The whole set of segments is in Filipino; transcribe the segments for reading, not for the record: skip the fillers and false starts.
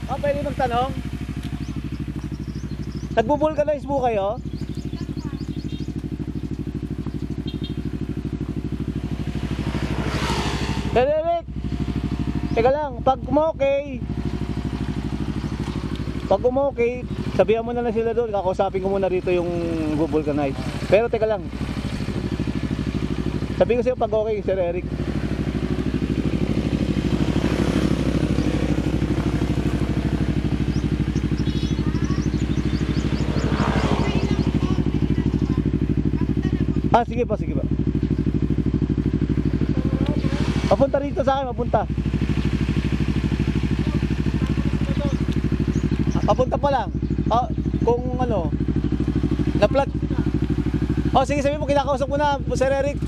Pwede magtanong? Nagbo-vulcanize po kayo? Derek! Teka lang, pag umokay, sabihan mo na lang sila doon, kakausapin ko muna rito yung vulcanize. Pero teka lang, sabihin ko sa'yo pag okay, Sir Eric. Sige pa, sige pa. Papunta rito sa akin, papunta. Papunta pa lang. Kung ano, na-plug. Sige, sabihin mo, kinakausap ko na, Sir Eric.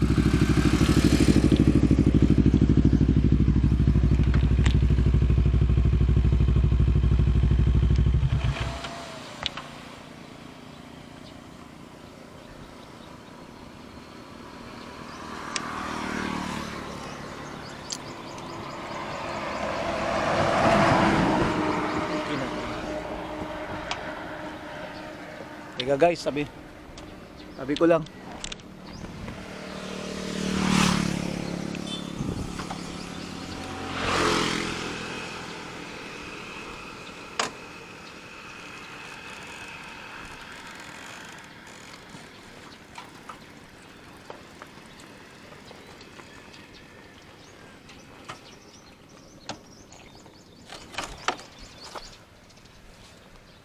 Teka guys, sabi ko lang.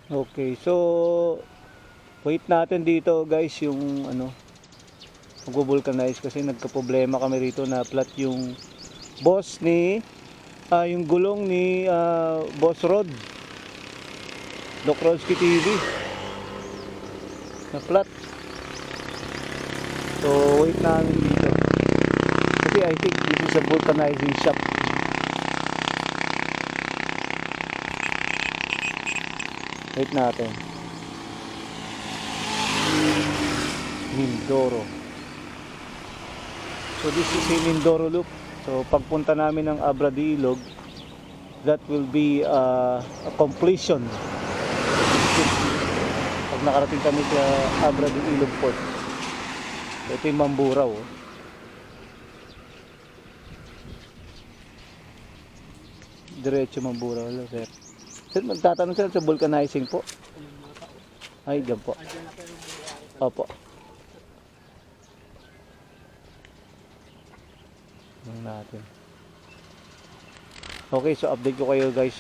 Okay, so wait natin dito guys yung ano, magvo-vulcanize kasi nagka-problema kami rito na flat yung boss ni yung gulong ni Boss Rod Doc Rodski TV na flat. So wait namin dito kasi I think this is a vulcanizing shop. Wait natin. Mindoro. So this is a Mindoro loop. So pagpunta namin ng Abra de Ilog, that will be a completion. Pag nakarating kami sa Abra de Ilog Port. So, ito yung Mamburao. Diretso Mamburao. Sir, magtatanong sila sa vulcanizing po. Ay, dyan po. Opo. Natin. Okay, so update ko kayo guys